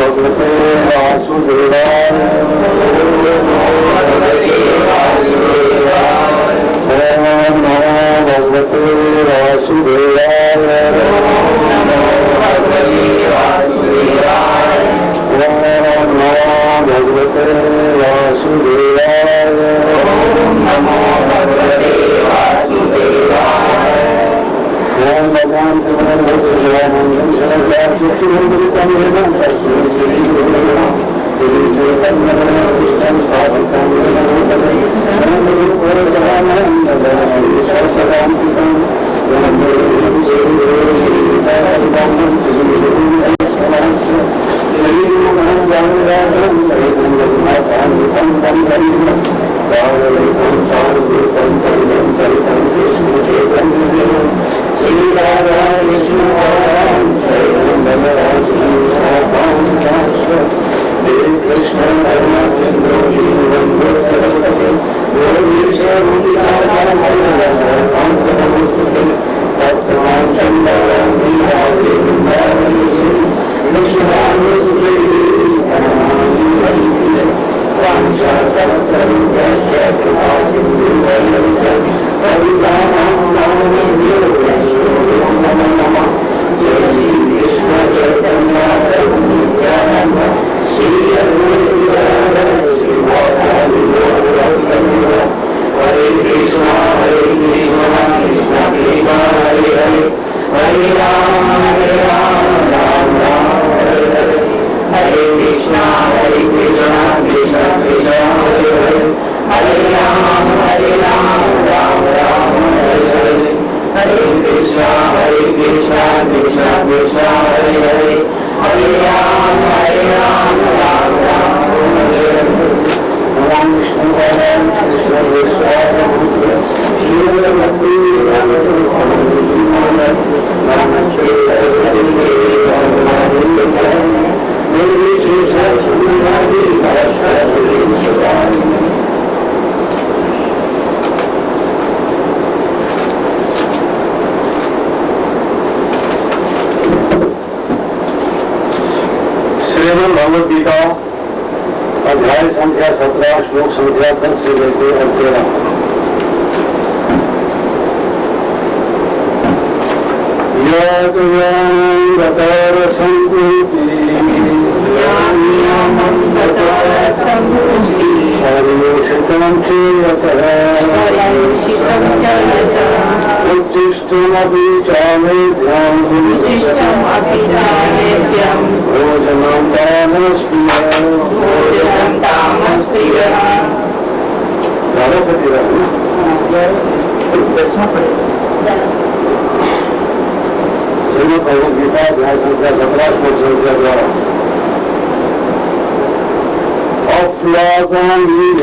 भगवते वासुदेवाय। ओम नमो भगवते वासुदेवाय। भगवते वासुदेवाय। ओम नमो भगवते वासुदेवाय। ओम भगवान भगवद गीता अध्याय संख्या 17 श्लोक संख्या 10 से लेकर 13। उच्चिष्टमपि चामेभ्यं भोजनं तामस्प्रियः। ज़्यादा सही रहा श्रीमद् भगवद गीता अध्याय संख्या 17 श्लोक संख्या 12। अफ्लाकांक्षी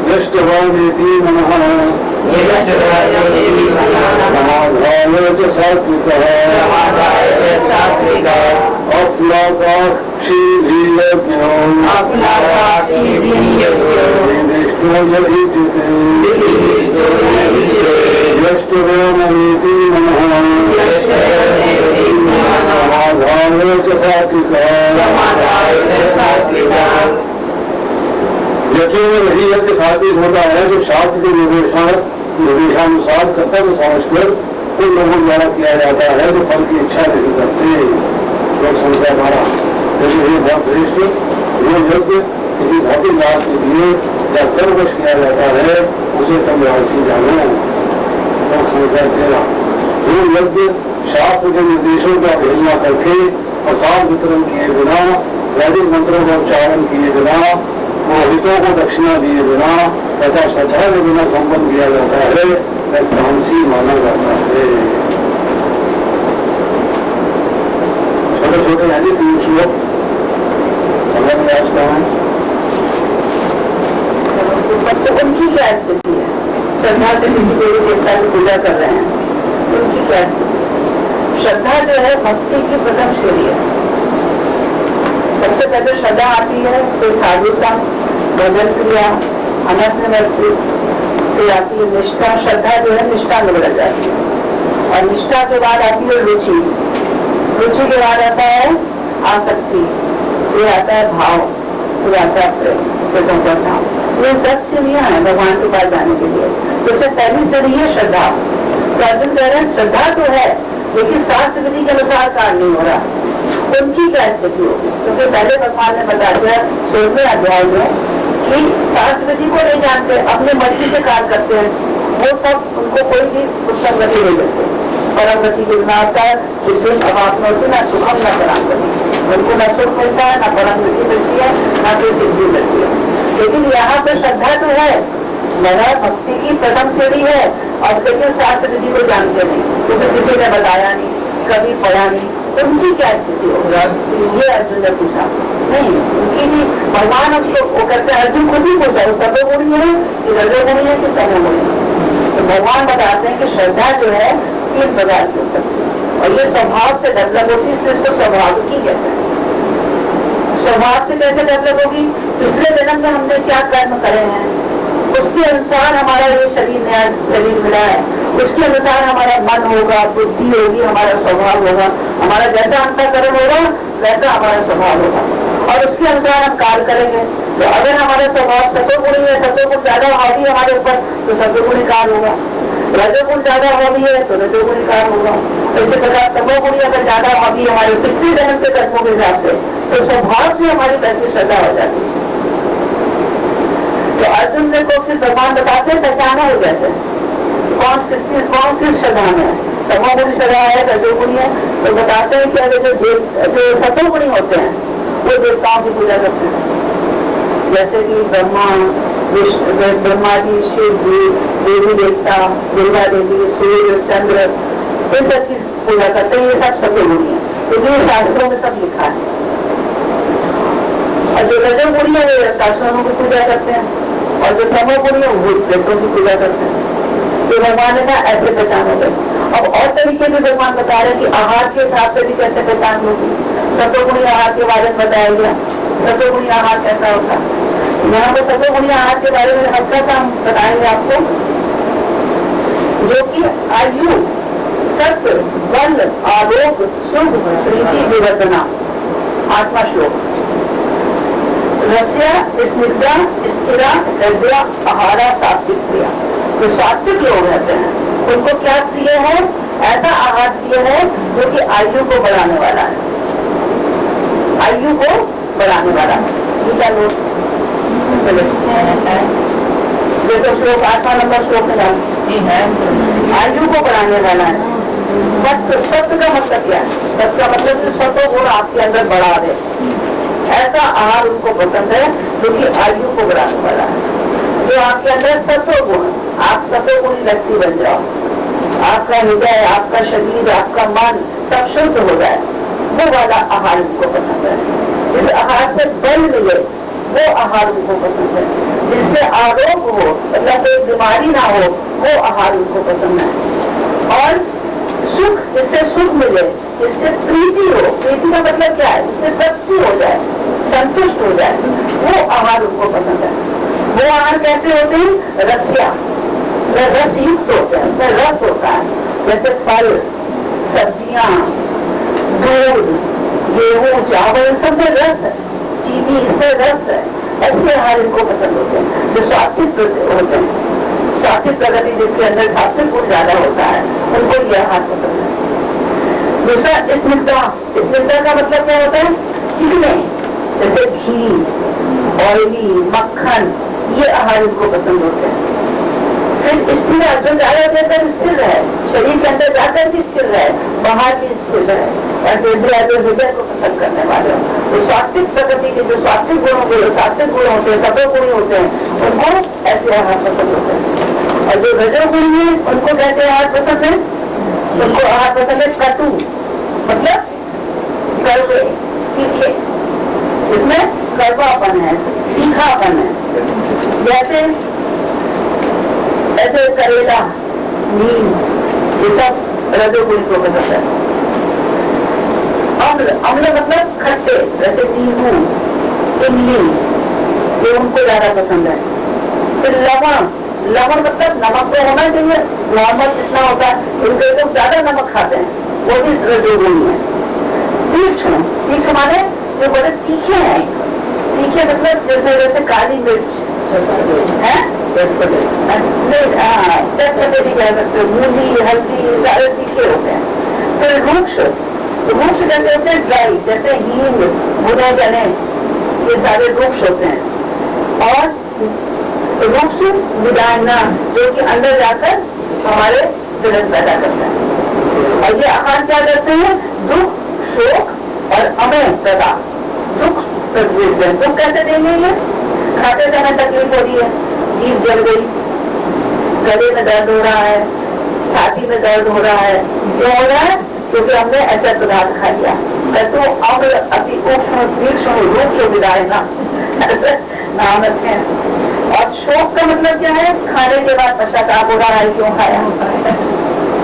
यष्टवामेति मनः समाधाय च सात्विकः। अफ्लाकाक्षी धीयज्ञो यष्टवामेति मनः समाधाय च सात्विकः। यकीन वही यज्ञ सात्विक होता है जो शास्त्र के निर्देशानुसार कर्तव्य समझकर उन लोगों द्वारा किया जाता है जो फल की इच्छा नहीं करते। लोग संख्या 12। जैसे ये बहुत श्रेष्ठ जो यज्ञ किसी भौतिक लाभ के लिए या कर्मवश किया जाता है उसे तुम राशि जानो। लोग संख्या 13। जो यज्ञ शास्त्र के निर्देशों की अवहेलना करके प्रसाद वितरण किए बिना, वैदिक मंत्रों का उच्चारण किए बिना, पुरोहितों को दक्षिणा दिए बिना तथा श्रद्धा के बिना संपन्न किया जाता है वह तामसी माना जाता है। छोटे छोटे यानी 3 श्लोक समझ में आज कहा है। तो उनकी क्या स्थिति है? श्रद्धा से किसी देवी देवता की पूजा कर रहे हैं, उनकी क्या स्थिति है? श्रद्धा जो है भक्ति की प्रथम सीढ़ी है। सबसे पहले श्रद्धा आती है तो साधु संग, भजन क्रिया, अनन्य भक्ति, फिर आती है निष्ठा। श्रद्धा जो है निष्ठा में बदल जाती है और निष्ठा के बाद आती है रुचि, रुचि के बाद आता है आसक्ति, फिर आता है भाव, फिर आता है प्रेम, फिर नाम। ये 10 सीढ़ियां हैं भगवान के पास जाने के लिए। तो उससे पहली सीढ़ी है श्रद्धा। तो अर्जुन कह रहे हैं श्रद्धा तो है लेकिन शास्त्र विधि के अनुसार कार्य नहीं हो रहा। उनकी क्या स्थिति होगी? क्योंकि पहले भगवान ने बता दिया 16वें अध्याय में कि शास्त्र विधि को नहीं जानते, अपने मर्जी से कार्य करते हैं, वो सब उनको कोई भी उत्तम गति नहीं देते। परम गति की बिना होता है जिस दिन अभाव होती ना सुखम न पराम गति, उनको न सुख मिलता है, न परम गति मिलती है, न कोई सिद्धि मिलती है। लेकिन यहाँ पे श्रद्धा तो है, लगा भक्ति की प्रथम सीढ़ी है, और लेकिन शास्त्र विधि को जानते नहीं क्योंकि किसी ने बताया नहीं, कभी पढ़ा नहीं। उनकी क्या स्थिति होगी? ये अर्जुन ने पूछा। नहीं, उनकी भी भगवान उसको वो करते हैं, अर्जुन खुद ही पूछा वो सर्वगुणी है कि रजोगुणी है कि तमोगुणी है। तो भगवान बताते हैं कि श्रद्धा जो है 3 प्रकार की हो सकती है और ये स्वभाव से डेवलप होती है, इसलिए इसको स्वभाव की कहते हैं। स्वभाव से कैसे डेवलप होगी? पिछले जन्म में हमने क्या कर्म करे हैं उसके अनुसार हमारा ये शरीर नया शरीर मिला है, उसके अनुसार हमारा मन होगा, बुद्धि होगी, हमारा स्वभाव होगा, हमारा जैसा अंतःकरण होगा वैसा हमारा स्वभाव होगा और उसके अनुसार हम कार्य करेंगे। तो अगर हमारा स्वभाव सतोगुणी है, सतोगुण ज्यादा हावी है हमारे ऊपर तो सतोगुणी कार्य होगा, रजोगुण ज्यादा हावी है तो रजोगुणी कार्य होगा। इसी प्रकार तमोगुणी अगर ज्यादा हावी है हमारे पिछले जन्म के कर्मों के हिसाब से तो स्वभाव से हमारी वैसी श्रद्धा हो जाती है। तो अर्जुन को फिर भगवान बताते हैं पहचाना हो कैसे, कौन किस श्रद्धा में है। तमोगुणी श्रद्धा है, रजोगुणी है, तो बताते हैं कि अगर जो सतोगुणी होते हैं वो देवताओं की पूजा करते हैं, जैसे कि ब्रह्मा जी, शिव जी, देवी देवता, दुर्गा देवी, सूर्य, चंद्र, इन सब की पूजा करते हैं। ये सब सतोगुणी है क्योंकि ये शास्त्रों में सब लिखा है। और जो रजोगुणी है वो शास्त्रों की पूजा करते हैं और जो तमोगुणी है वो प्रेतों की पूजा करते हैं। तो भगवान ने कहा ऐसे पहचान हो गई। अब और तरीके से भगवान बता रहे हैं कि आहार के हिसाब से भी कैसे पहचान होगी। सतोगुणी आहार के बारे में बताया गया, सतोगुणी आहार कैसा होता है। यहाँ पर सतोगुणी आहार के बारे में हल्का सा हम बताएंगे आपको, जो कि आयु, सत्य, बल, आरोग्य, सुख, प्रीति, विवर्धना, 8वां श्लोक। रस्या, स्निग्धा, स्थिरा, हृदया, आहारा, सात्विक प्रिया। जो सात्विक लोग रहते हैं उनको क्या प्रिय है? ऐसा आहार प्रिय है जो कि आयु को बढ़ाने वाला है, आयु को बढ़ाने वाला। क्या लोग देखो श्लोक 8वां नंबर श्लोक में आयु को बढ़ाने वाला है। सत्य का मतलब क्या है? सत्य का मतलब सत्व गुण आपके अंदर बढ़ा दे, ऐसा आहार उनको पसंद है जो कि आयु को बढ़ाने वाला है। जो आपके अंदर सत्व गुण, आप सत्वगुणी व्यक्ति बन जाओ, आपका हृदय, आपका शरीर, आपका मन सब शुद्ध हो जाए, वो वाला आहार उनको पसंद है। जिस आहार से बल मिले वो आहार उनको पसंद है। जिससे आरोग्य हो, मतलब कोई बीमारी ना हो, वो आहार उनको पसंद है। और सुख, जिससे सुख मिले, जिससे प्रीति हो, प्रीति का मतलब क्या है? जिससे तृप्ति हो जाए, संतुष्ट हो जाए, वो आहार उनको पसंद है। वो आहार कैसे होते हैं? रस्या, रस युक्त होते हैं, उसमें रस होता है, जैसे फल, सब्जियां, दूध, गेहूं, चावल, सब में रस है, चीनी इसमें रस है। ऐसे आहार इनको पसंद होते हैं जो सात्विक होते हैं। सात्विक प्रगति जिसके अंदर सात्विक गुण ज्यादा होता है उनको यह आहार पसंद है। दूसरा स्निग्धा, स्निग्धा का मतलब क्या होता है? चिकने, जैसे घी, ऑयली, मक्खन, ये आहार इनको पसंद होते हैं। फिर स्थिर, जो ज्यादा देर तक स्थिर है, शरीर के अंदर जाकर भी स्थिर है, बाहर भी स्थिर है, और हृदय को पसंद करने वाले हो। तो सात्विक प्रकृति के जो सात्विक गुण होते हैं, सात्विक गुण होते हैं, सतोगुणी होते हैं, उनको ऐसे आहार पसंद होते हैं। और जो रजोगुणी है उनको कैसे आहार पसंद है? उनको आहार पसंद है कटु, मतलब कर्म खट्टापन है, तीखापन है। जैसे ऐसे करेला, नीम, ये सब रजोगुण को पसंद है। अम्ल, अम्ल मतलब खट्टे, जैसे नींबू, इमली, ये उनको ज्यादा पसंद है। फिर लवण, लवण मतलब नमक तो होना चाहिए, नॉर्मल जितना होता है, उनके लोग ज्यादा नमक खाते हैं, वो भी रजोगुणी है। तीक्ष्ण, तीक्ष्ण माने जो बड़े तीखे हैं, तीखे मतलब जैसे काली मिर्च है, चटपटे भी कह सकते हो, मूली, हल्दी, सारे तीखे होते हैं। फिर रूक्ष, रूक्ष जैसे होते हैं ड्राई, जैसे हींग, भुने चने, ये सारे रूक्ष होते हैं। और रूक्ष विदायना, जो कि अंदर जाकर हमारे जलन पैदा करता है। और ये आहार क्या करते हैं? दुख, शोक और अमय प्रदा। दुख दुख कैसे देंगे? ये खाते समय तकलीफ हो रही है, जीभ जल गई, गले में दर्द हो रहा है, छाती में दर्द हो रहा है, क्यों हो रहा है? क्योंकि हमने ऐसा पदार्थ खा लिया। तो अब अति सूक्ष्म तीक्ष्ण रूप से विदायना नाम रखे हैं। और शोक का मतलब क्या है? खाने के बाद पश्चाताप हो रहा है, क्यों खाया,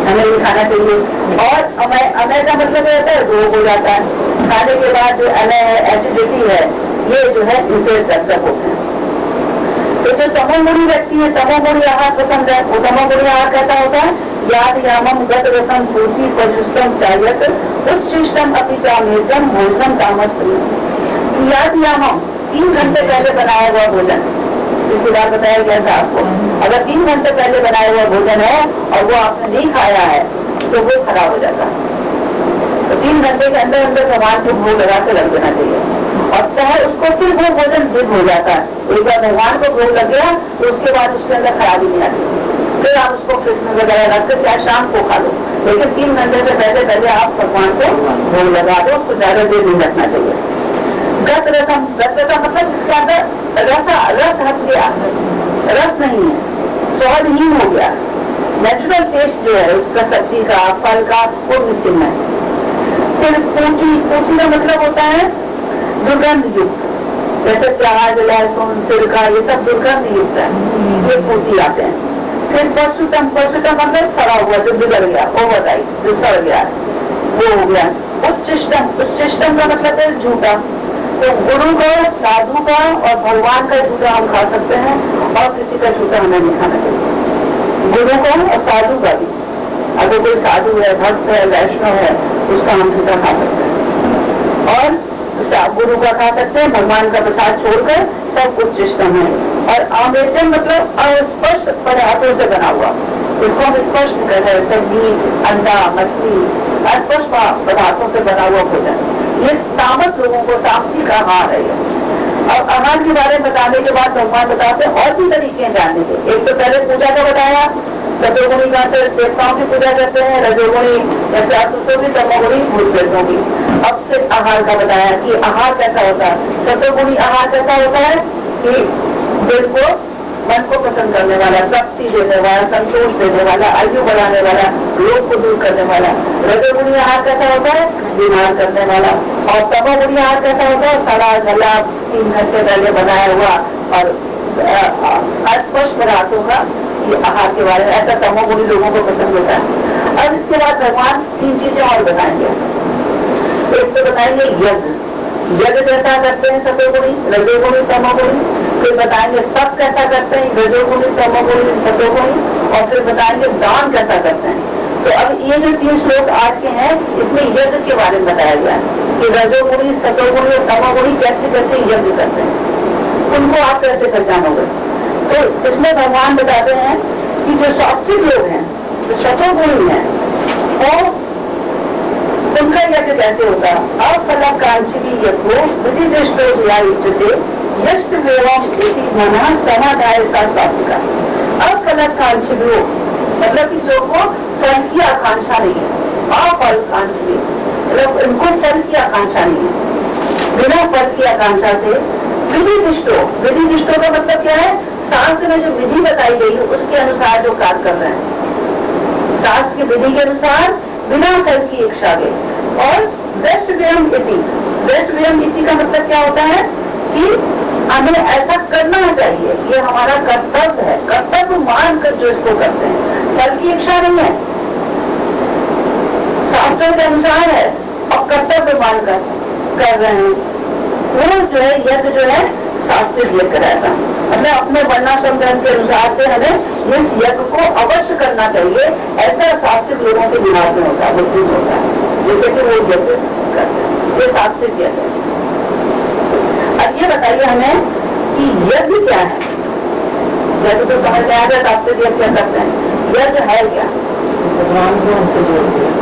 हमें नहीं खाना चाहिए। और अमय का मतलब रहता है रोग हो जाता है, खाने के बाद जो अनय है, एसिडिटी है, ये जो है इनसे दर्दक होते हैं। तो जो तमोगुणी व्यक्ति है, तमोगुणी आहार पसंद है, वो तमोगुणी आहार कैसा होता है? याद यामम गत रसम पूर्ति पजुष्टम चायत उच्चिष्टम अपिचामेतम भोजनम तामस प्रियम। याद यामम 3 घंटे पहले बनाया हुआ भोजन, इसके बाद बताया गया था आपको, अगर 3 घंटे पहले बनाया हुआ भोजन है और वो आपने नहीं खाया है तो वो खराब हो जाता है। तो 3 घंटे के अंदर अंदर भगवान को भोग लगा के रख देना चाहिए। और चाहे उसको फिर वो भोजन दिन हो जाता है, एक बार भगवान को भोग लग गया तो उसके बाद उसके अंदर खराबी नहीं आती, फिर आप उसको फ्रिज में वगैरह रखकर चाहे शाम को खा लो, लेकिन 3 घंटे से पहले आप भगवान को भोग लगा दो, उसको ज्यादा देर नहीं रखना चाहिए। गत रसम, गत रसम मतलब इसके अंदर रस हट गया, रस नहीं है, स्वादहीन हो गया, नेचुरल टेस्ट जो है उसका, सब्जी का, फल का, वो मिसिंग है। फिर पूंजी, पूंजी का मतलब होता है दुर्गंध युक्त, जैसे प्याज, लहसुन, सिरका, ये सब दुर्गंध युक्त है, ये पूंजी आते हैं। फिर परशुतम, परशुतम मतलब सड़ा हुआ, जो बिगड़ गया, ओवरराइट, जो सड़ गया, वो हो गया। उच्चिष्टम, उच्चिष्टम का मतलब है झूठा। तो गुरु का, साधु का और भगवान का झूठा हम खा सकते हैं, और किसी का झूठा हमें नहीं खाना चाहिए। गुरु का और साधु का भी, अगर कोई साधु है, भक्त है, वैष्णव है, उसका हम झूठा खा सकते हैं। और गुरु का खा सकते हैं, भगवान का प्रसाद छोड़कर सब कुछ सिस्टम है। और अमृतम मतलब अस्पर्श पदार्थों से बना हुआ, इसको हम स्पर्श कर रहे हैं, मीट, अंडा, मछली, अस्पर्श पदार्थों से बना हुआ भोजन, ये तामस लोगों को तामसिक आहार है। और आहार के बारे में बताने के बाद भगवान बताते हैं और भी तरीके हैं जानने के। एक तो पहले पूजा का बताया, सतोगुणी का से देवताओं की पूजा करते हैं, रजोगुणी जैसे असुतों की, तमोगुणी भूत प्रेतों की। अब फिर आहार का बताया कि आहार कैसा होता है। सतोगुणी आहार कैसा होता है कि दिल को, मन को पसंद करने वाला, तृप्ति देने वाला, संतोष देने वाला, आयु बढ़ाने वाला, रोग को दूर करने वाला। रजोगुणी आहार कैसा होता है? बीमार करने वाला। और तमोगुणी आहार कैसा होता है? सड़ा गला, 3 घंटे पहले बनाया हुआ और अस्पर्श पदार्थों का ये आहार के बारे में, ऐसा तमोगुणी लोगों को पसंद होता है। अब इसके बाद भगवान 3 चीजें और बताएंगे। एक तो बताएंगे यज्ञ, यज्ञ कैसा करते हैं सतोगुणी, रजोगुणी, तमोगुणी। फिर बताएंगे तप कैसा करते हैं, रजोगुणी, तमोगुणी, सतोगुणी। और फिर बताएंगे दान कैसा करते हैं। तो अब ये जो 3 श्लोक आज के हैं, इसमें यज्ञ के बारे में बताया गया है कि रजोगुणी, सतोगुणी और तमोगुणी कैसे कैसे यज्ञ करते हैं, उनको आप कैसे पहचानोगे। तो इसमें भगवान बताते हैं कि जो सात्विक लोग हैं, जो सतोगुणी हैं, और उनका यज्ञ कैसे होता है। अफलकांक्षी यज्ञो विधि दृष्टो उच्यते यष्ट एवं इति मना समाधाय सा सात्विका। अफलकांक्षी लोग मतलब कि जो को फल की आकांक्षा नहीं है, अफलकांक्षी मतलब उनको फल की आकांक्षा नहीं है, बिना फल की आकांक्षा से विधि दृष्टो, विधि दृष्टो का मतलब क्या है? शास्त्र में जो विधि बताई गई है उसके अनुसार जो कार्य कर रहे हैं, शास्त्र की विधि के अनुसार बिना फल की इच्छा के। और वेस्ट व्ययम इति, वेस्ट व्ययम इति का मतलब क्या होता है कि हमें ऐसा करना चाहिए, ये हमारा कर्तव्य है। कर्तव्य मानकर जो इसको करते हैं, फल की इच्छा नहीं है, शास्त्रों के अनुसार है और कर्तव्य मानकर कर रहे हैं। वो जो है यज्ञ जो है शास्त्रीय यज्ञ रहता, मतलब अपने वर्णाश्रम ग्रंथ के अनुसार से हमें इस यज्ञ को अवश्य करना चाहिए। ऐसा शास्त्रिक लोगों के दिमाग में होता है, बुद्धि में होता है, जैसे कि वो यज्ञ करते हैं, ये शास्त्रिक यज्ञ है। अब ये बताइए हमें कि यज्ञ क्या है? यज्ञ तो समझ में आ गया, शास्त्रीय यज्ञ क्या करते हैं, यज्ञ है क्या? भगवान को हमसे जोड़ते हैं।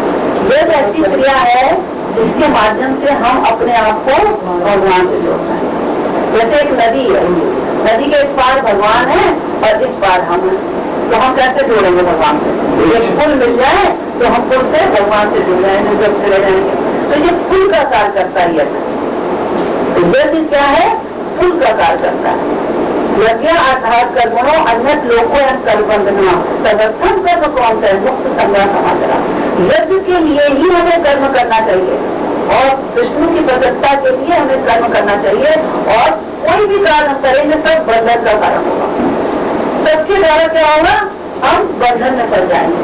यज्ञ ऐसी क्रिया है जिसके माध्यम से हम अपने आप को भगवान से जोड़ते हैं। जैसे एक नदी है, नदी के इस पार भगवान है और इस पार हम हैं, तो हम कैसे जोड़ेंगे भगवान से? ये पुल मिल जाए तो हम पुल से भगवान से जुड़ जाएंगे, जब से रह जाएंगे। तो ये पुल का कार्य करता है यज्ञ। तो यज्ञ क्या है? पुल का कार्य करता है। यज्ञ अर्थात कर्मणों अन्य लोगों कर्मबंधना तदर्थम कर्म कौन है मुक्त संज्ञा समाचार। यज्ञ के लिए ही हमें कर्म करना चाहिए और विष्णु की प्रसन्नता के लिए हमें कर्म करना चाहिए, और कोई भी कार्य हम करेंगे सब बंधन का कारण होगा। सबके द्वारा क्या होगा? हम बंधन में फंस जाएंगे।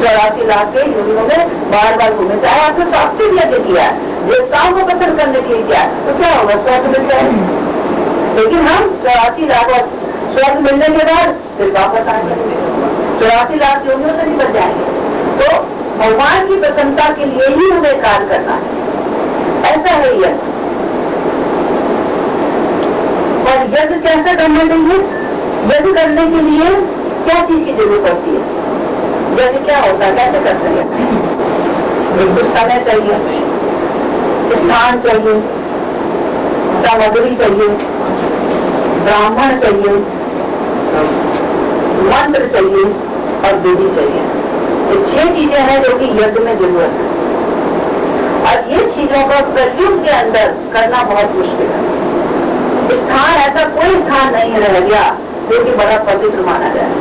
84 लाख के योनियों में बार बार घूमे, चाहे आपने शास्त्रीय यज्ञ किया है, देवताओं को प्रसन्न करने के लिए किया है, तो क्या होगा? स्वर्ग मिल जाएगा। लेकिन हम 84 लाख स्वर्ग मिलने के बाद फिर वापस आएंगे, 84 लाख योनियों से निकल जाएंगे। तो भगवान की प्रसन्नता के लिए ही हमें कार्य करना है, ऐसा है यज्ञ। और यज्ञ कैसे करना चाहिए? यज्ञ करने के लिए क्या चीज की जरूरत पड़ती है? यज्ञ क्या होता है, कैसे करते हैं? बिल्कुल समय चाहिए, स्थान चाहिए, सामग्री चाहिए, ब्राह्मण चाहिए, मंत्र चाहिए और विधि चाहिए। ये 6 चीजें हैं जो कि यज्ञ में जरूरत है, और ये चीजों का कलयुग के अंदर करना बहुत मुश्किल है। स्थान, ऐसा कोई स्थान नहीं रह गया जो कि बड़ा पवित्र माना जाए।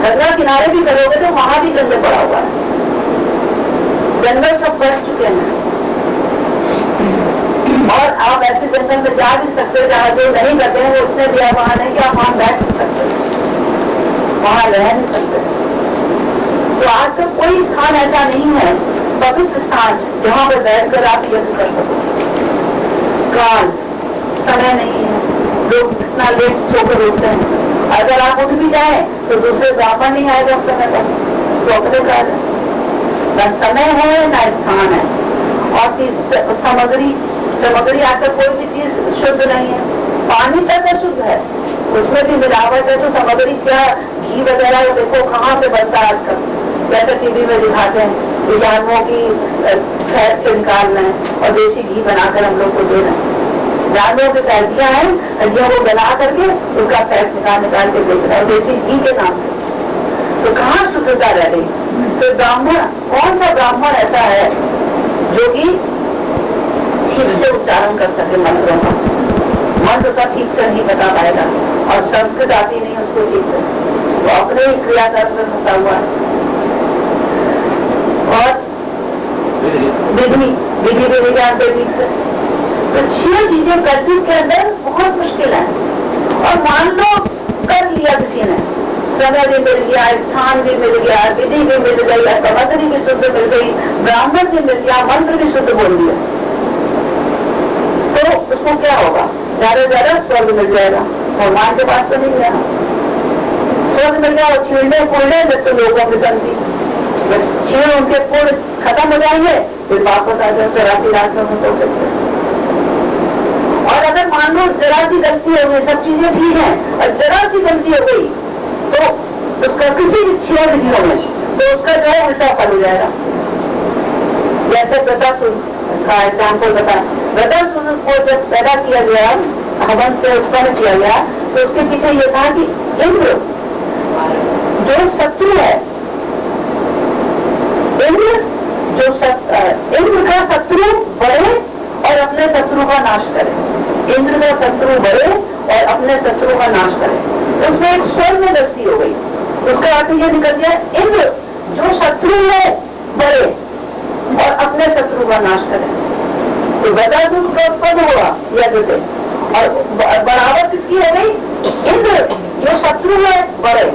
गंगा किनारे भी करोगे तो वहां भी गंदे पड़ा हुआ है, जंगल सब बढ़ चुके हैं, और आप ऐसे जंगल में जा भी सकते, जहाँ जो नहीं करते हैं वो उसने दिया वहां नहीं कि आप वहां बैठ नहीं सकते, वहां रह नहीं सकते। तो आज तक कोई स्थान ऐसा नहीं है पवित्र स्थान जहाँ पर बैठकर आप यज्ञ कर सको। काल, समय नहीं है, लोग इतना लेट सोकर उठते हैं, अगर आप उठ भी जाए तो दूसरे ब्राह्मण नहीं आएगा उस समय तक, तो अपने कार्य न समय है न स्थान है। और सामग्री आकर कोई भी चीज शुद्ध नहीं है। पानी तक शुद्ध है, उसमें भी मिलावट है, तो सामग्री क्या, घी वगैरह देखो कहाँ से बनता है आजकल, जैसे टीवी में दिखाते हैं, जानवरों की फैट से निकालना है और देसी घी बनाकर हम लोग को देना है। जानवरों की हड्डियां हैं, हड्डियों को गला करके उनका फैट निकाल के बेच रहा है देसी घी के नाम से। तो कहाँ शुद्धता रह गई? तो ब्राह्मण, कौन सा ब्राह्मण ऐसा है जो कि ठीक से उच्चारण कर सके मंत्रों का? मंत्र का ठीक से नहीं बता पाएगा, और संस्कृत आती नहीं उसको ठीक से, तो अपने ही क्रियाकर्म में फंसा हुआ है। और विधि भी नहीं जानते ठीक से। तो 6 चीजें कलयुग के अंदर बहुत मुश्किल है। और मान लो कर लिया किसी ने, समय भी मिल गया, स्थान भी मिल गया, विधि भी मिल गई, सामग्री भी शुद्ध मिल गई, ब्राह्मण भी मिल गया, मंत्र भी शुद्ध बोल दिया, तो उसको क्या होगा? ज्यादा से ज्यादा स्वर्ग मिल जाएगा। भगवान के पास तो नहीं गया, स्वर्ग मिल गया, छीड़ने फूलने तो लोगों की संति, छीण उनके पूर्ण खत्म हो जाएंगे, फिर वापस आ जाए 84 लाख में फंसो फिर से। और अगर मान लो जरा सी गलती हो गई, सब चीजें ठीक है, और जरा सी गलती हो गई तो उसका किसी भी 6 विधियों में तो उसका जो है उल्टा फल हो जाएगा। जैसे वृतासुर का एग्जाम्पल बता, वृतासुर को जब पैदा किया गया, हवन से उत्पन्न किया गया, तो उसके पीछे ये था कि इंद्र जो शत्रु है, इंद्र का शत्रु बढ़े और अपने शत्रु का नाश करे। इंद्र का शत्रु बढ़े और अपने शत्रु का नाश करे। उसमें एक स्वर में गलती हो गई, उसका अर्थ ये निकल गया, इंद्र जो शत्रु है बढ़े और अपने शत्रु का नाश करे। तो वृतासुर का उत्पन्न हुआ यज्ञ से, और बराबर किसकी हो गई? इंद्र, जो शत्रु है बड़े,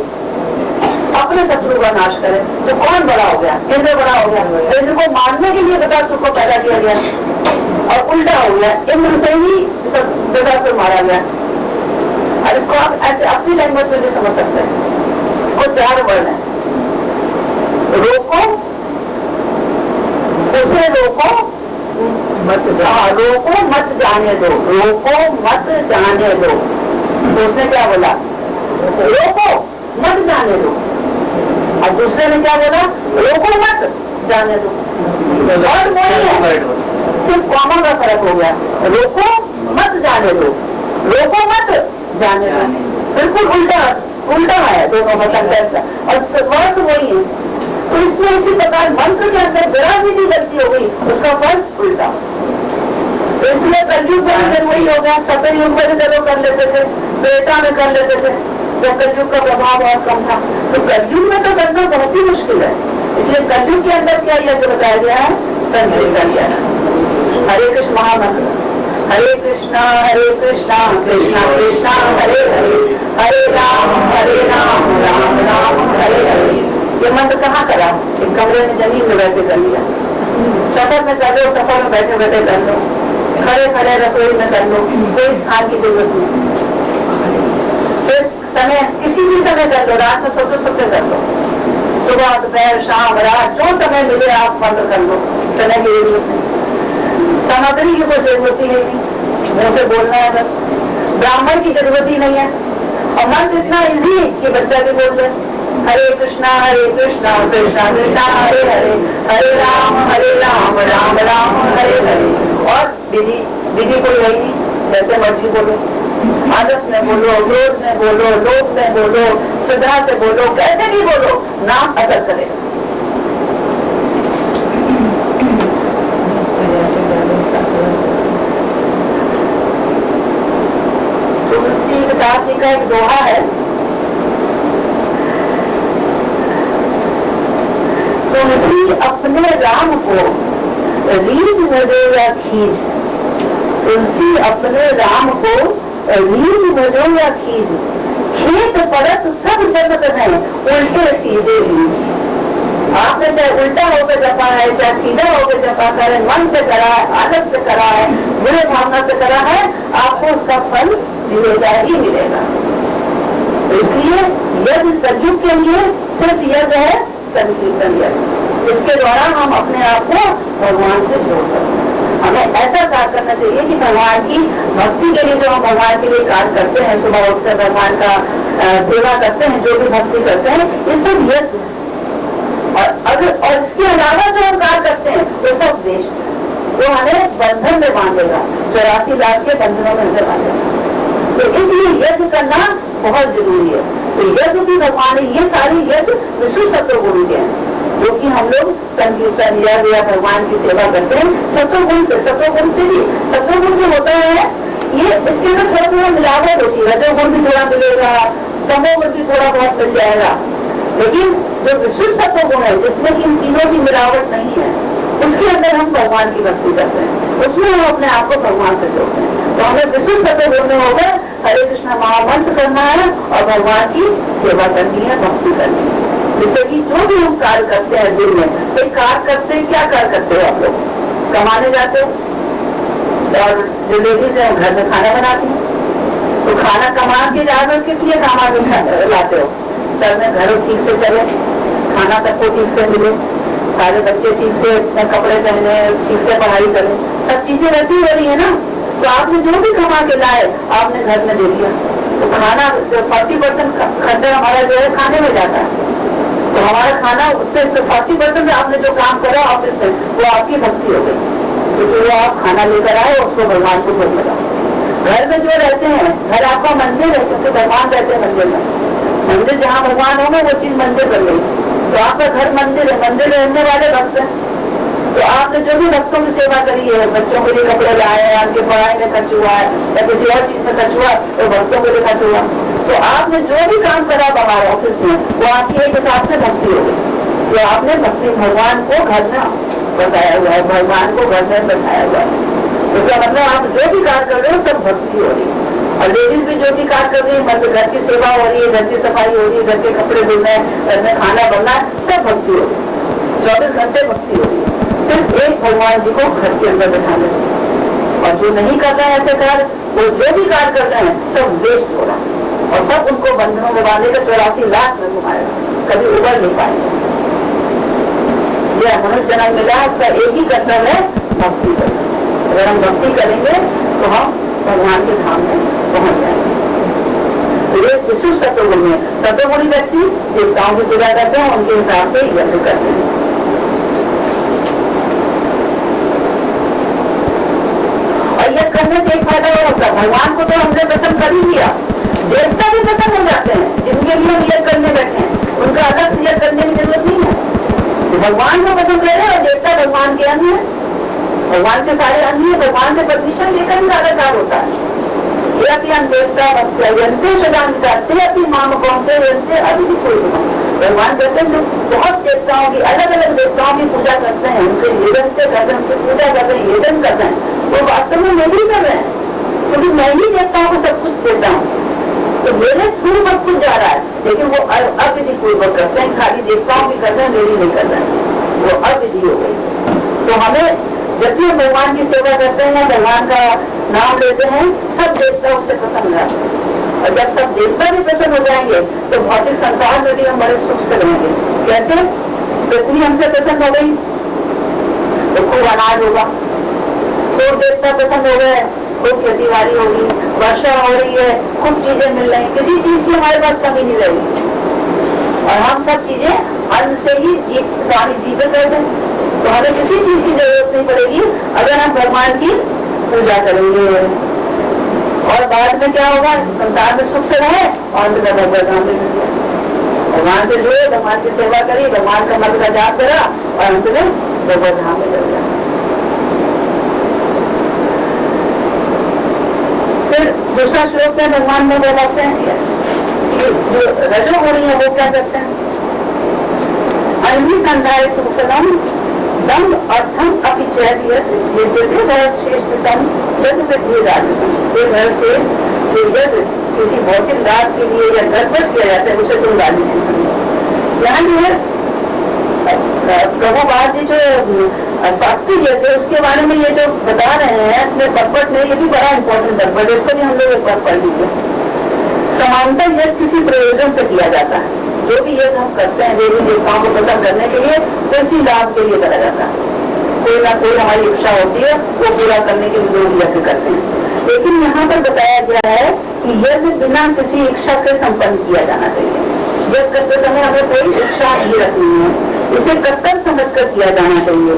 अपने शत्रु का नाश करे। तो कौन बड़ा हो गया? इंद्र बड़ा हो गया। तो इंद्र को मारने के लिए बकासुर को पैदा किया गया, और उल्टा हो गया, इंद्र से ही बकासुर मारा गया। और इसको आप ऐसे अपनी लैंग्वेज में भी समझ सकते हैं। वो 4 वर्ण है, रोको, उसे रोको मत, रोको मत जाने दो, रोको मत जाने दो। तो उसने क्या बोला? रोको मत जाने दो। और दूसरे ने क्या बोला? रोको मत जाने दो। और वही है, सिर्फ कॉमा का फर्क हो गया। रोको मत जाने दो, रोको मत जाने दो, बिल्कुल उल्टा है दोनों का सेंटेंस, और वर्ड वही है। तो इसमें इसी प्रकार मंत्र के अंदर जरा भी गलती हो गई, उसका फल उल्टा। तो इसलिए कलयुग के अंदर वही हो गया। सत्य युग में चलो कर लेते थे, त्रेता में कर लेते थे, तो कलयुग का प्रभाव बहुत कम था। तो कलयुग में तो करना बहुत ही मुश्किल है। इसलिए कलयुग के अंदर क्या यज्ञ बताया गया है? संकीर्तन। हरे कृष्ण महामंत्र, हरे कृष्णा कृष्णा कृष्णा हरे हरे, हरे राम राम राम हरे हरे। ये मंत्र कहाँ करा? एक कमरे में जमीन में बैठे कर लिया। सफर में कर लो, सफर में बैठे बैठे कर लो, खड़े खड़े रसोई में कर लो, कोई स्थान की जरूरत नहीं। फिर समय किसी भी समय कर लो, रात में सोते कर लो, सुबह दोपहर शाम रात जो समय मिले आप मंत्र कर लो, समय की जरूरत नहीं, सामग्री की कोई जरूरत ही नहीं, मुंह से बोलना है बस, ब्राह्मण की जरूरत ही नहीं है। और मंत्र इतना इजी कि बच्चा भी बोल दे, हरे कृष्णा कृष्णा कृष्णा हरे हरे, हरे राम राम राम हरे हरे। और विधि कोई है नहीं, जैसे मर्जी बोलो, आदर्श में बोलो, क्रोध में बोलो, लोभ में बोलो, श्रद्धा से बोलो, कैसे भी बोलो, नाम असर करेगा। तुलसीदास जी का एक दोहा है, तुलसी अपने राम को रीझ भजो या खींच, तुलसी अपने राम को रीझ भजो या खींच, खेत परत सब जगत है उल्टे सीधे रीझ। आपने चाहे उल्टा होकर जपा है, चाहे सीधा होकर जपा करे, मन से करा है, आदत से करा है, बुरे भावना से करा है, आपको उसका फल मिलेगा ही मिलेगा। तो इसलिए यज्ञ कलयुग के लिए सिर्फ यज्ञ है संकीर्तन यज्ञ। इसके द्वारा हम अपने आप को भगवान से जोड़ सकते हैं। हमें ऐसा कार्य करना चाहिए कि भगवान की भक्ति के लिए जो हम भगवान के लिए कार्य करते हैं, सुबह उठकर भगवान का सेवा करते हैं, जो भी भक्ति करते हैं, ये सब यज्ञ। और इसके अलावा जो हम कार्य करते हैं वो सब वेस्ट है, वो हमें बंधन में बांधेगा, 84 लाख के बंधनों में हमें बांधेगा। तो इसलिए यज्ञ करना बहुत जरूरी है। तो यज्ञ भी भगवान ने ये सारी यज्ञ विष्णु सत्वगुरु के हैं, जो कि हम लोग संकीर्तन यज्ञ या भगवान की सेवा करते हैं सत्वगुण से। सत्वगुण से भी सत्वगुण जो होता है ये इसके अंदर थोड़ा थोड़ा मिलावट होती है, रजोगुण भी थोड़ा मिलेगा, तमोगुण भी थोड़ा बहुत मिल जाएगा, लेकिन जो विशुद्ध सत्वगुण है जिसमें इन तीनों की मिलावट नहीं है, उसके अंदर हम भगवान की भक्ति करते हैं, उसमें हम अपने आप को भगवान से जोड़ते हैं। तो हमें विशुद्ध सत्वगुण में होकर हरे कृष्ण महामंत्र करना है और भगवान की सेवा करनी है, भक्ति करनी है। जिससे कि जो भी हम कार्य करते हैं दिन में, तो कार्य करते हैं, क्या कार्य करते हो आप लोग? कमाने जाते हो, और जो लेडीज है घर में खाना बनाती है, तो खाना कमा के जाकर किस लिए सामान लाते हो? सर में घर ठीक से चले, खाना सबको ठीक से मिले, सारे बच्चे ठीक से कपड़े पहने, ठीक से पढ़ाई करें, सब चीजें वैसी हो रही है ना। तो आपने जो भी कमा के लाए आपने घर में दे दिया, तो खाना 40% खर्चा हमारा जो है खाने में जाता है। तो हमारा खाना उससे 40% आपने जो काम करा ऑफिस में, वो आपकी भक्ति हो गई, क्योंकि वो आप खाना लेकर आए, उसको भगवान को भोग लगाओ। घर में जो रहते हैं, घर आपका मंदिर है, क्योंकि भगवान रहते हैं मंदिर में, मंदिर जहाँ भगवान होगा वो चीज मंदिर बन गई, तो आपका घर मंदिर है, मंदिर रहने वाले भक्त हैं। तो आपने जो भी भक्तों की सेवा करी है, बच्चों के लिए कपड़े लाए हैं, आपकी पढ़ाई में खर्च हुआ है या किसी और चीज में खर्च हुआ, तो भक्तों के लिए खर्च हुआ। तो आपने जो भी काम करा बाहर ऑफिस में, वो आपकी एक हिसाब से भक्ति हो गई। तो आपने भक्ति भगवान को घर में बसाया हुआ है, भगवान को घर में बैठाया हुआ है। उसका मतलब आप जो भी कार्य कर रहे हो सब भक्ति हो रही है। और लेडीज भी जो भी कार्य कर रही है, मतलब घर की सेवा हो रही है, घर की सफाई हो रही है, घर के कपड़े धुलना है, घर में खाना बनना है, सब भक्ति हो रही है। 24 घंटे भक्ति हो रही है, सिर्फ एक भगवान जी को घर के अंदर बैठाने से। और जो नहीं कर रहे हैं ऐसे कार्य, वो जो भी कार्य कर रहे हैं सब वेस्ट हो रहा है और सब उनको बंधनों में बांधेगा, 84 लाख में घुमाएगा, कभी उबर नहीं पाएंगे। यह मनुष्य जन्म मिला, उसका एक ही कर्तव्य है भक्ति करना। अगर हम भक्ति करेंगे तो हम भगवान के धाम में पहुंच जाएंगे। तो ये विशुद्ध सत्वगुण में, सत्वगुणी व्यक्ति देवताओं की पूजा करते हैं, उनके हिसाब से यज्ञ करते हैं। और यज्ञ करने से एक फायदा और होता है, भगवान को तो हमने प्रसन्न कर ही दिया, देवता भी प्रसन्न हो जाते हैं जिनके लिए हम यज्ञ करने बैठे हैं। उनका अलग से यज्ञ करने की जरूरत नहीं है, भगवान को पसंद करे और देवता भगवान के अंग है, भगवान के सारे अंग है, भगवान से परमिशन लेकर ही सारा कार्य होता है। ये अपनी देवता भक्ति सदांत अपनी माम पहुंचे अभी भी कोई भगवान कहते हैं जो बहुत देवताओं की अलग अलग देवताओं की पूजा करते हैं, उनके यजन से करते हैं, उनकी पूजा करते हैं, यजन करते हैं, वो वास्तव में नहीं कर रहे हैं, क्योंकि मैं ही देवताओं को सब कुछ देता हूँ, तो मेरे थ्रू सब कुछ जा रहा है, लेकिन वो अविधि पूर्वक करते हैं, खाली देवताओं की करते हैं, मेरी नहीं कर रहे हैं, वो अविधि हो गई। तो हमें जब भी हम भगवान की सेवा करते हैं, भगवान का नाम लेते हैं, सब देवता उससे प्रसन्न रहते हैं। और जब सब देवता भी प्रसन्न हो जाएंगे तो भौतिक संसार में भी हम बड़े सुख से रहेंगे। कैसे? पृथ्वी हमसे प्रसन्न हो गई तो खूब अनाज होगा, सूर्य देवता प्रसन्न हो गए, खूब खेती-बाड़ी होगी, वर्षा हो रही है, खूब चीजें मिल रही, किसी चीज की हमारे पास कमी नहीं रहेगी। और हम सब चीजें अन्न से ही प्राणी जीवित रहते हैं, तो हमें किसी चीज की जरूरत नहीं पड़ेगी अगर हम भगवान की पूजा करेंगे। और बाद में क्या होगा? संसार में सुख से रहे और अंत में भगवत धाम में मिल गया। भगवान से जुड़े, भगवान की सेवा करी, भगवान का मंत्र का जाप करा और अंत में भगवत धाम में मिल गया। फिर दूसरा श्लोक में भगवान में बोलते हैं कि जो रजोगुणी है वो क्या करते हैं? अन्य संधाय कुशलम दम अर्थम अपि चैत्य श्रेष्ठतम यज्ञ विधि राजसम। ये श्रेष्ठ जो यज्ञ किसी भौतिक लाभ के लिए या गर्भवश किया जाता है उसे तुम राजसी समझो। यहाँ जो है प्रभुपाद जी जो शास्त्रीय यज्ञ है उसके बारे में ये जो बता रहे हैं अपने पर्पट में, ये भी बड़ा इंपॉर्टेंट पर्पट है, इसको भी हम लोग एक बार पढ़ लीजिए। समांतर यज्ञ किसी प्रयोजन से किया जाता है, जो भी यज्ञ हम करते हैं देवी देवताओं को प्रसन्न करने के लिए किसी लाभ के लिए करा जाता है। कोई ना कोई हमारी इच्छा होती है वो पूरा करने के लिए लोग यज्ञ करते हैं। लेकिन यहाँ पर बताया गया है कि यज्ञ बिना किसी इच्छा के संपन्न किया जाना चाहिए। यज्ञ करते समय हमें कोई इच्छा नहीं रखनी है, इसे कर्तव्य समझकर किया जाना चाहिए।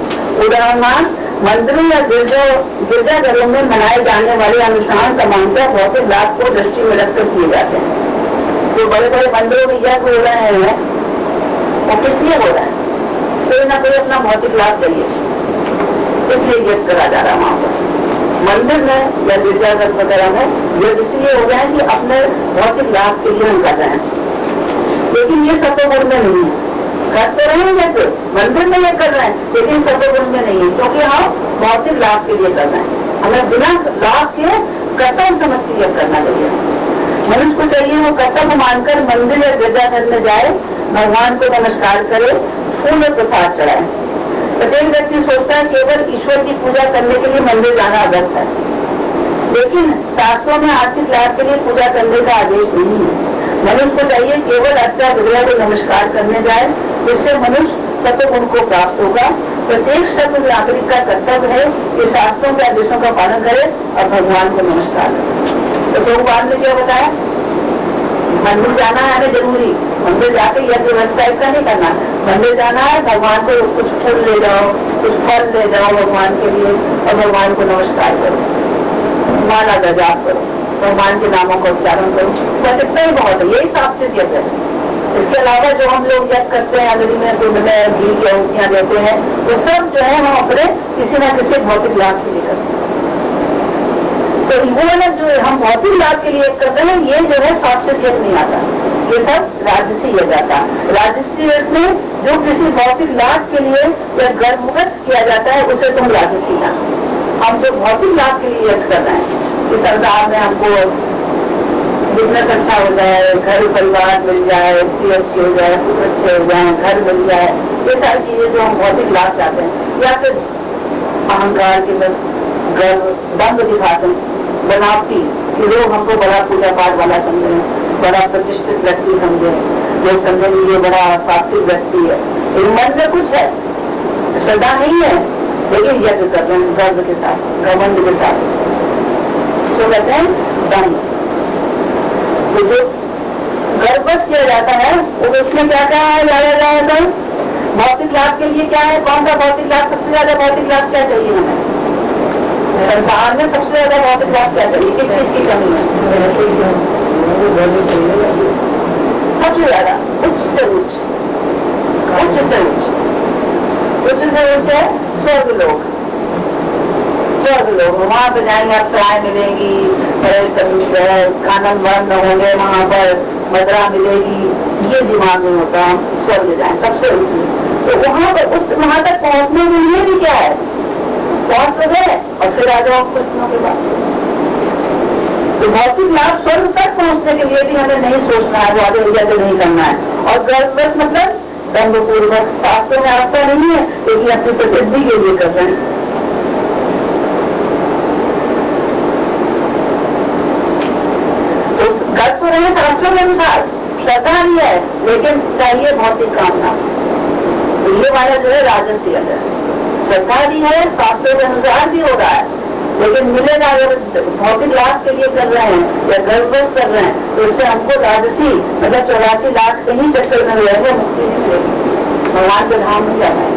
उदाहरणार्थ मंदिरों या गिरजाघरों में मनाए जाने वाले अनुष्ठान सामान्यतः भौतिक लाभ को दृष्टि में रखकर किए जाते हैं। जो बड़े बड़े मंदिरों में यज्ञ हो रहे हैं वो किस लिए हो रहा है? कोई ना कोई अपना भौतिक लाभ चाहिए, इसलिए यज्ञ करा जा रहा है वहां पर। मंदिर में या गिरजाघर वगैरह में यज्ञ इसलिए हो गया है कि अपने भौतिक लाभ के लिए हम कर रहे हैं, लेकिन ये सत्वगुण में नहीं है। कर तो रहे हैं यज्ञ, मंदिर में यज्ञ कर रहे हैं, लेकिन सत्वगुण में नहीं है, क्योंकि हम भौतिक लाभ के लिए कर रहे हैं। हमें बिना लाभ के कर्तव्य समझ के यज्ञ करना चाहिए। मनुष्य को चाहिए वो कर्तव्य मानकर मंदिर या गिरजाघर में जाए, भगवान को नमस्कार करे, फूल और प्रसाद चढ़ाए। प्रत्येक व्यक्ति सोचता है केवल ईश्वर की पूजा करने के लिए मंदिर जाना व्यर्थ है, लेकिन शास्त्रों में आर्थिक लाभ के लिए पूजा करने का आदेश नहीं है। मनुष्य को चाहिए केवल अर्चा विग्रह को नमस्कार करने जाए, जिससे मनुष्य सत्वगुण को प्राप्त होगा। प्रत्येक सत्व नागरिक का कर्तव्य है कि शास्त्रों के आदेशों का पालन करे और भगवान को नमस्कार करे। तो भगवान ने क्या बताया? मंदिर जाना है हमें जरूरी, मंदिर जाके यह व्यवस्था का नहीं करना। मंदिर जाना है, भगवान को कुछ फूल ले जाओ, कुछ फल ले जाओ भगवान के लिए और भगवान को नमस्कार करो, माला का जाप करो, भगवान के नामों का उच्चारण करो। बस इतना ही बहुत है, यही शास्त्रीय यज्ञ है। इसके अलावा जो हम लोग यज्ञ करते हैं, अगली में कुंड में घी की आहुतियां देते हैं, वो सब जो है हम अपने किसी न किसी भौतिक लाभ के लिए करते हैं। तो वो जो हम भौतिक लाभ के लिए करते हैं, ये जो है शास्त्रीय यज्ञ नहीं आता, ये सब राजसी यज्ञ आता है। राजसी यज्ञ में जो किसी भौतिक लाभ के लिए या गर्भगत किया जाता है उसे तुम राजसी जानो। हम जो भौतिक लाभ के लिए यज्ञ कर रहे हैं कि संसार में हमको बिजनेस अच्छा हो जाए, घर परिवार मिल जाए, स्त्री अच्छी हो जाए, पुत्र अच्छे हो जाए, घर मिल जाए, ये सारी चीजें जो हम भौतिक लाभ चाहते हैं, या फिर अहंकार के बस गर्व दंभ दिखाते हैं, बनावटी कि लोग हमको बड़ा पूजा पाठ वाला समझे, बड़ा प्रतिष्ठित व्यक्ति समझे, लोग समझेंगे ये बड़ा सात्विक व्यक्ति है। मन में कुछ है, श्रद्धा नहीं है, लेकिन यज्ञ कर रहे हैं गर्व के साथ, घमंड के साथ, इसको कहते हैं दंभ। तो जो गर्भवश किया जाता है वो उसमें क्या क्या है लाया जाएगा, भौतिक लाभ के लिए क्या है, कौन सा भौतिक लाभ, सबसे ज्यादा भौतिक लाभ क्या चाहिए हमें संसार में, सबसे ज्यादा भौतिक लाभ क्या चाहिए, किस चीज की कमी है, सबसे ज्यादा उच्च से उच्च, उच्च से उच्च, उच्च से उच्च है स्वर्ग लोग, स्वर्ग लोग, वहां पे जाएंगे अप्सराएं मिलेंगी, कानन वर्ण होंगे, वहां पर मदरा मिलेगी, ये दिमाग में होता है, स्वर्ग जाए सबसे उच्च। तो वहां पर उच्च वहां तक पहुंचने के लिए भी क्या है, पहुंच तो गए और फिर आ जाओ कुछ दिनों के बाद। तो भौतिक लाभ स्वर्ग तक पहुंचने के लिए भी हमें नहीं सोचना है, वो आगे यज्ञ नहीं करना है। और गर्भवश मतलब दंभ पूर्वक, शास्त्रों में आता नहीं है, लेकिन अपनी प्रसिद्धि के लिए कर रहे हैं। तो रहे शास्त्रों के अनुसार, श्रद्धा भी है, लेकिन चाहिए भौतिक कामना, तो ये वाला जो है राजसी है। श्रद्धा भी है, शास्त्रों के अनुसार भी हो रहा है, लेकिन मिलेगा अगर भौतिक लाभ के लिए कर रहे हैं या गर्भवश कर रहे हैं, तो इससे हमको राजसी मतलब 84 लाख कहीं चक्कर में रहेंगे, मुक्ति नहीं मिलेगी, भगवान के धाम नहीं जाना है।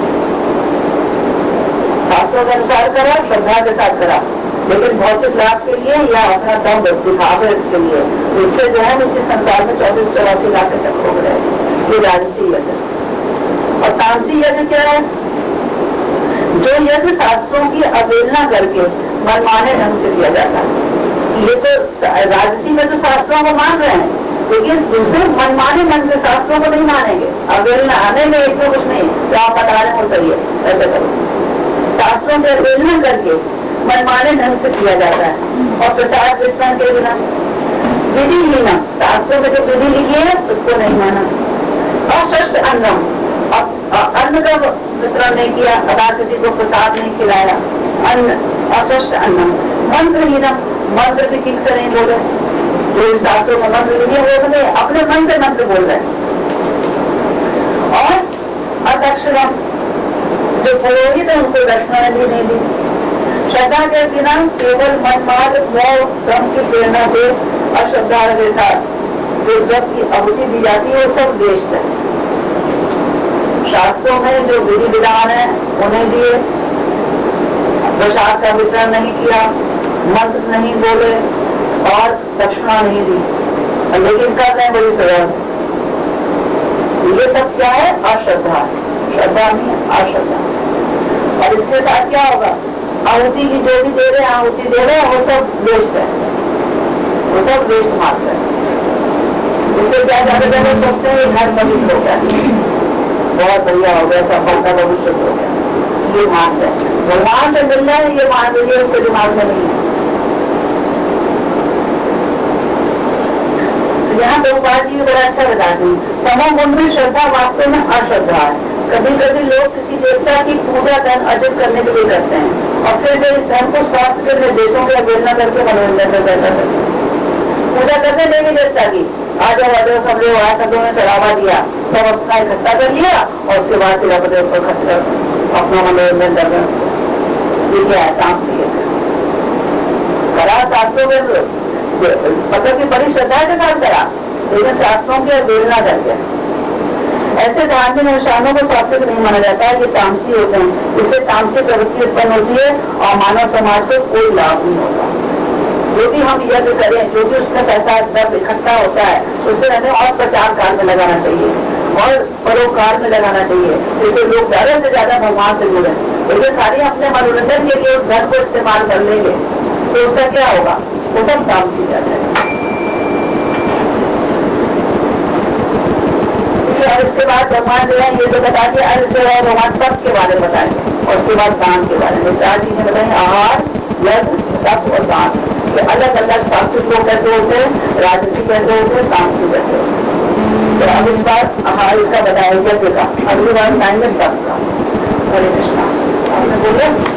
शास्त्रों के अनुसार करा, श्रद्धा के साथ करा, लेकिन भौतिक लाभ के लिए या अपना दम दिखावे के लिए, इससे जो है इसी संसार में 34-84 लाख के चक्र हो रहे हैं। ये राजसी यज्ञ। और तामसी यज्ञ क्या है, जो यज्ञ शास्त्रों की अवहेलना करके मनमाने ढंग से किया जाता है। ये तो राजसी में तो शास्त्रों को मान रहे हैं, लेकिन दूसरे मनमाने मन से शास्त्रों को नहीं मानेंगे, अवहेलना आने में एक कुछ नहीं, तो आप बता रहे हो सही है ऐसा करो, शास्त्रों की अवहेलना करके मनमाने ढंग से किया जाता है। और प्रसाद वितरण के बिना विधि लीना, शास्त्रों में जो विधि लिखी है उसको नहीं माना। अशस्त अन्नम, अन्न का वितरण नहीं किया, अदा किसी को प्रसाद नहीं खिलाया, अन्न अशस्त अन्नम। मंत्रहीनम, मंत्र भी ठीक से नहीं बोले, जो शास्त्रों में मंत्र लिखे वो बने अपने मन से मंत्र बोल रहे। और अदक्षिणम, जो पुरोहित है उनको दक्षिणा भी नहीं दी। श्रद्धा के बिना केवल मनमात्र क्रम की प्रेरणा से अश्रद्धा के साथ जो जब की आहुति दी जाती है वो सब वेस्ट है। शास्त्रों में जो विधि विधान है उन्हें दिए, प्रसाद का वितरण नहीं किया, मंत्र नहीं बोले और दक्षिणा नहीं दी, लेकिन कर रहे हैं बड़ी सरल। ये सब क्या है, अश्रद्धा, श्रद्धा नहीं अश्रद्धा। और इसके साथ क्या होगा, आहुति की जो भी दे रहे हैं, आहुति दे रहे हैं वो सब वेस्ट है, वो सब वेस्ट मात्र है। उससे क्या ज्यादा ज्यादा सोचते हैं घर पवित्र हो गया, बहुत बढ़िया हो गया, सफलता भविष्य हो गया, ये मात्र है। भगवान से मिलना है ये मान लीजिए उसके दिमाग में नहीं है। यहाँ प्रभुपाद जी भी बड़ा अच्छा बताते हैं, तमोगुण में श्रद्धा वास्तव में अश्रद्धा है। कभी कभी लोग किसी देवता की पूजा धन अर्जित करने के लिए करते हैं और फिर वे इस धन को शास्त्र के निर्देशों की अवहेलना करके मनोरंजन कर देता है। पूजा करने देंगे देवता की, आज सब लोग आए, सब लोगों ने चढ़ावा दिया, सब अपना इकट्ठा कर लिया और उसके बाद फिर अपने ऊपर खर्च कर अपना मनोरंजन कर रहे। ये क्या है, तामसी है। करा शास्त्रों में मतलब की बड़ी श्रद्धा के साथ करा, लेकिन शास्त्रों की अवहेलना करके ऐसे धार्मिक अनुष्ठानों को सात्विक नहीं माना जाता है, ये तामसी होते हैं। इससे तामसी प्रवृत्ति उत्पन्न होती है और मानव समाज को कोई लाभ नहीं होता। जो भी हम यज्ञ करें, जो भी उसका पैसा दर्द इकट्ठा होता है, उससे हमें और प्रचार कार्य में लगाना चाहिए और परोपकार में लगाना चाहिए, जिससे लोग ज्यादा से ज्यादा भगवान से जुड़े। लेकिन सारी अपने मनोरंजन के लिए उस धन को इस्तेमाल कर लेंगे तो उसका क्या होगा, वो सब तामसी जाता है। और इसके बाद भगवान जो है ये जो बता दिया, इसके बाद भगवान तप के बारे में बताएंगे और उसके बाद दान के बारे में। 4 चीजें बताएंगे, आहार, यज्ञ तप और दान के अलग अलग सात्विक लोग कैसे होते हैं, राजसी कैसे होते हैं, तामसी कैसे होते हैं। तो अब इस बार इसका बताया यज्ञ का, अगली बार टाइम में तप का। हरे कृष्णा। आपने बोले